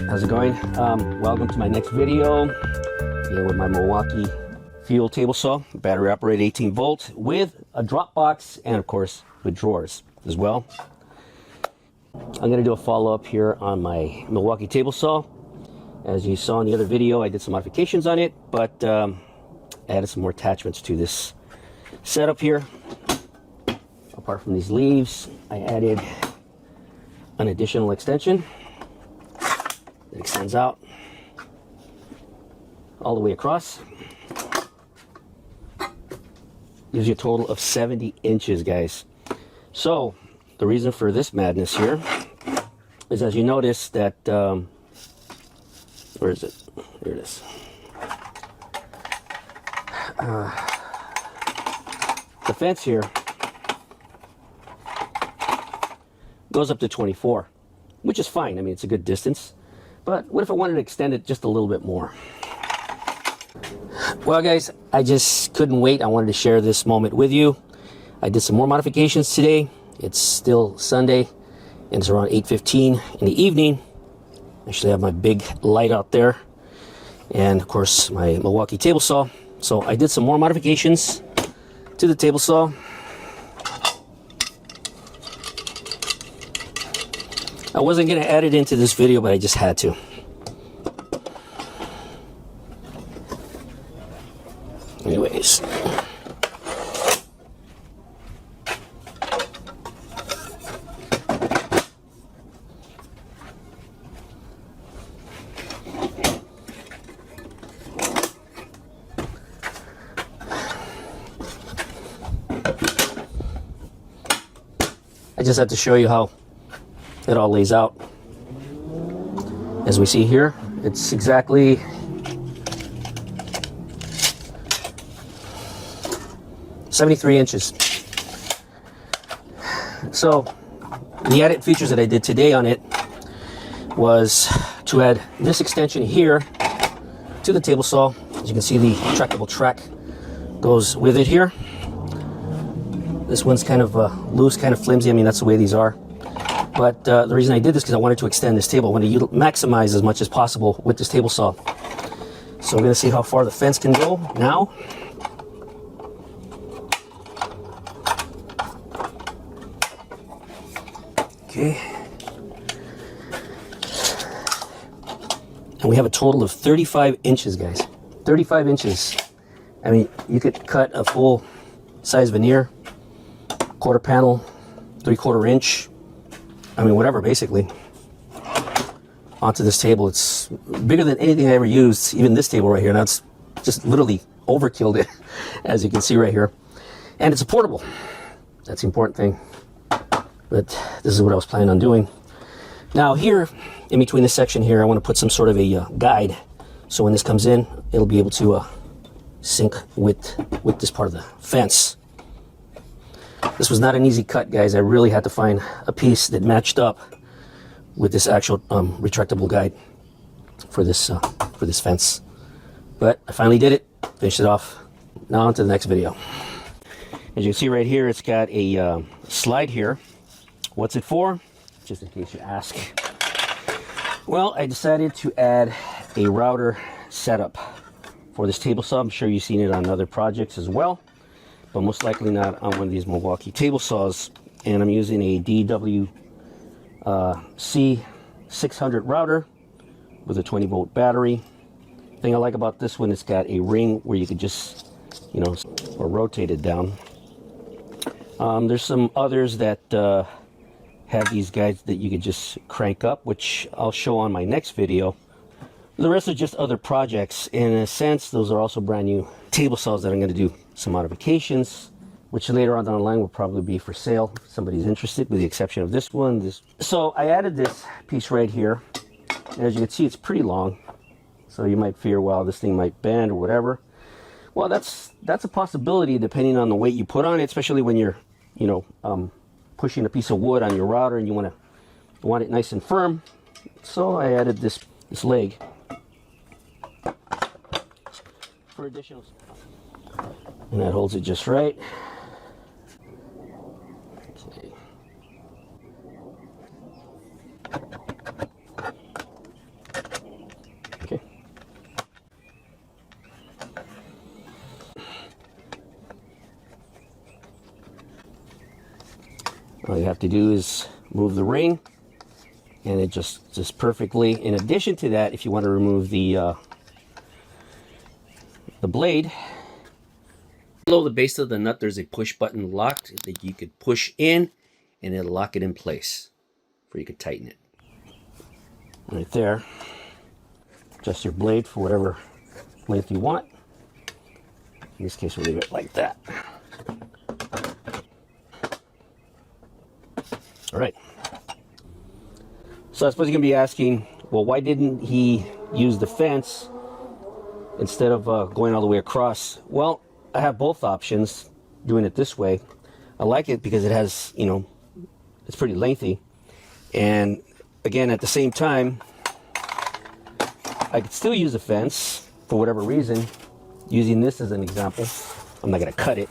How's it going? Welcome to my next video. Here with my Milwaukee fuel table saw, battery operated 18 volt with a drop box and of course with drawers as well. I'm going to do a follow-up here on my Milwaukee table saw. As you saw in the other video, I did some modifications on it, but added some more attachments to this setup here. Apart from these leaves, I added an additional extension that extends out all the way across. Gives you a total of 70 inches, guys. So the reason for this madness here is, as you notice that where is it? Here it is. The fence here goes up to 24, which is fine. I mean, it's a good distance. But what if I wanted to extend it just a little bit more? Well, guys, I just couldn't wait. I wanted to share this moment with you. I did some more modifications today. It's still Sunday, and it's around 8:15 in the evening. I actually have my big light out there, and of course my Milwaukee table saw. So I did some more modifications to the table saw. I wasn't going to add it into this video, but I just had to. Anyways. I just have to show you how it all lays out. As we see here, it's exactly 73 inches. So the added features that I did today on it was to add this extension here to the table saw. As you can see, the retractable track goes with it here. This one's kind of loose, kind of flimsy. I mean, that's the way these are. But the reason I did this is because I wanted to extend this table. I wanted to maximize as much as possible with this table saw. So we're going to see how far the fence can go now. Okay. And we have a total of 35 inches, guys. 35 inches. I mean, you could cut a full size veneer, quarter panel, 3/4 inch. I mean, whatever, basically, onto this table. It's bigger than anything I ever used, even this table right here. Now it's just literally overkilled it, as you can see right here. And it's portable. That's the important thing. But this is what I was planning on doing. Now here, in between this section here, I want to put some sort of a guide. So when this comes in, it'll be able to sync with this part of the fence. This was not an easy cut, guys. I really had to find a piece that matched up with this actual retractable guide for this fence. But I finally did it. Finished it off. Now on to the next video. As you can see right here, it's got a slide here. What's it for? Just in case you ask. Well, I decided to add a router setup for this table saw. I'm sure you've seen it on other projects as well, but most likely not on one of these Milwaukee table saws. And I'm using a DWC 600 router with a 20 volt battery. The thing I like about this one, it's got a ring where you could just, or rotate it down. There's some others that have these guides that you could just crank up, which I'll show on my next video. The rest are just other projects. In a sense, those are also brand new table saws that I'm going to do some modifications, which later on down the line will probably be for sale if somebody's interested, with the exception of this one. So I added this piece right here. And as you can see, it's pretty long. So you might fear, well, this thing might bend or whatever. Well, that's a possibility depending on the weight you put on it, especially when you're, pushing a piece of wood on your router and you want it nice and firm. So I added this leg for additional, and that holds it just right. Okay. All you have to do is move the ring, and it just perfectly. In addition to that, if you want to remove the blade, below the base of the nut, there's a push button locked that you could push in, and it'll lock it in place, or you could tighten it. Right there. Adjust your blade for whatever length you want. In this case, we'll leave it like that. All right. So I suppose you're going to be asking, well, why didn't he use the fence instead of going all the way across? Well, I have both options doing it this way. I like it because it has, you know, it's pretty lengthy. And again, at the same time, I could still use a fence for whatever reason. Using this as an example, I'm not going to cut it,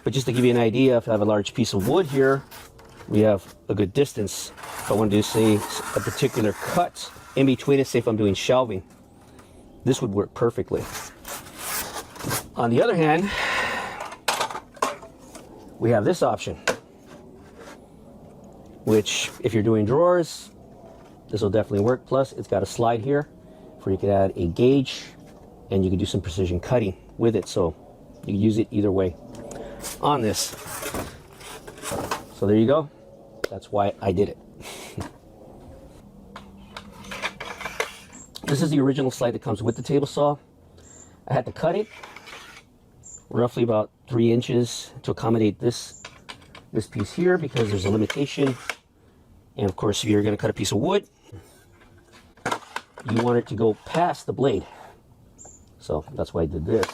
but just to give you an idea, if I have a large piece of wood here, we have a good distance. If I want to do, say, a particular cut in between it, say if I'm doing shelving, this would work perfectly. On the other hand, we have this option, which if you're doing drawers, this will definitely work. Plus, it's got a slide here where you could add a gauge, and you can do some precision cutting with it, so you can use it either way on this. So there you go. That's why I did it. This is the original slide that comes with the table saw. I had to cut it roughly about 3 inches to accommodate this piece here, because there's a limitation. And of course, if you're going to cut a piece of wood, you want it to go past the blade. So that's why I did this.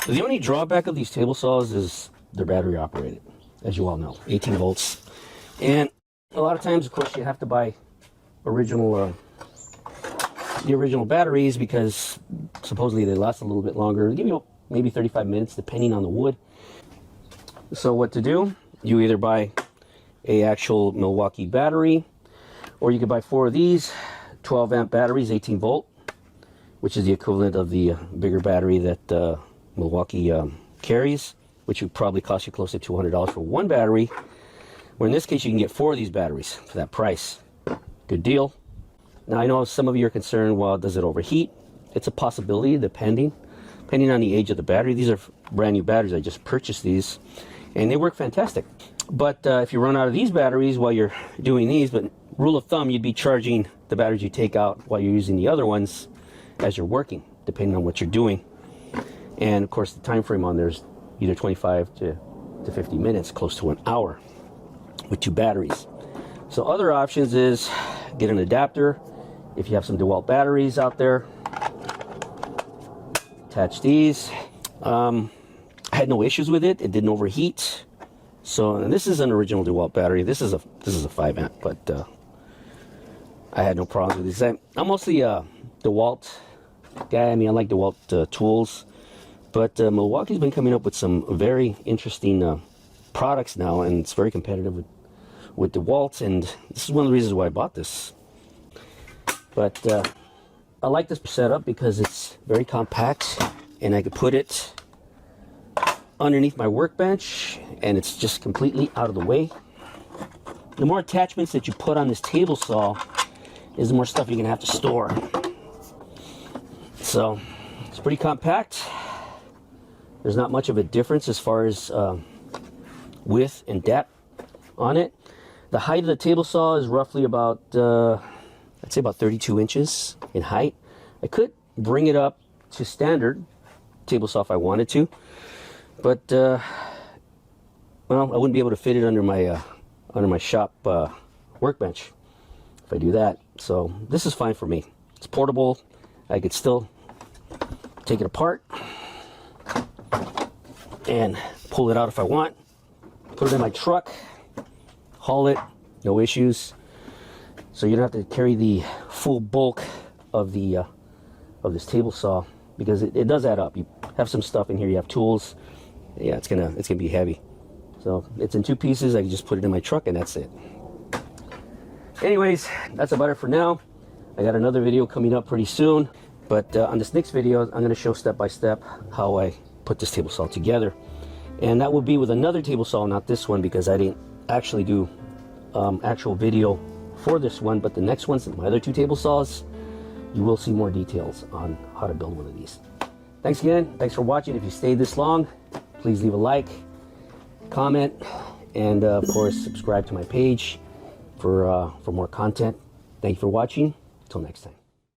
So the only drawback of these table saws is they're battery operated, as you all know, 18 volts. And a lot of times, of course, you have to buy the original batteries, because supposedly they last a little bit longer. They give you maybe 35 minutes depending on the wood. So what to do? You either buy a actual Milwaukee battery, or you could buy 4 of these 12 amp batteries, 18 volt, which is the equivalent of the bigger battery that Milwaukee carries, which would probably cost you close to $200 for one battery, where in this case you can get 4 of these batteries for that price. Good deal. Now I know some of you are concerned, well, does it overheat? It's a possibility, depending on the age of the battery. These are brand new batteries. I just purchased these, and they work fantastic. But if you run out of these batteries while you're doing these, but rule of thumb, you'd be charging the batteries you take out while you're using the other ones as you're working, depending on what you're doing. And of course, the time frame on there's either 25 to 50 minutes, close to an hour with 2 batteries. So other options is get an adapter. If you have some DeWalt batteries out there, attach these. I had no issues with it. It didn't overheat. So, and this is an original DeWalt battery. This is a 5 amp, but I had no problems with this. I'm mostly a DeWalt guy. I mean, I like DeWalt tools, but Milwaukee's been coming up with some very interesting products now, and it's very competitive with DeWalt, and this is one of the reasons why I bought this. But I like this setup because it's very compact, and I could put it underneath my workbench, and it's just completely out of the way. The more attachments that you put on this table saw is the more stuff you're gonna have to store. So it's pretty compact. There's not much of a difference as far as width and depth on it. The height of the table saw is roughly about I'd say about 32 inches in height. I could bring it up to standard table saw if I wanted to, but well, I wouldn't be able to fit it under my shop workbench if I do that. So this is fine for me. It's portable. I could still take it apart and pull it out if I want. Put it in my truck, haul it, no issues. So you don't have to carry the full bulk of the of this table saw, because it does add up. You have some stuff in here. You have tools. Yeah, it's gonna be heavy. So it's in 2 pieces. I can just put it in my truck, and that's it. Anyways, that's about it for now. I got another video coming up pretty soon, but on this next video, I'm going to show step by step how I put this table saw together. And that will be with another table saw, not this one, because I didn't actually do actual video for this one. But the next ones, my other 2 table saws, you will see more details on how to build one of these. Thanks again. Thanks for watching. If you stayed this long, please leave a like, comment, and of course subscribe to my page for more content. Thank you for watching. Until next time.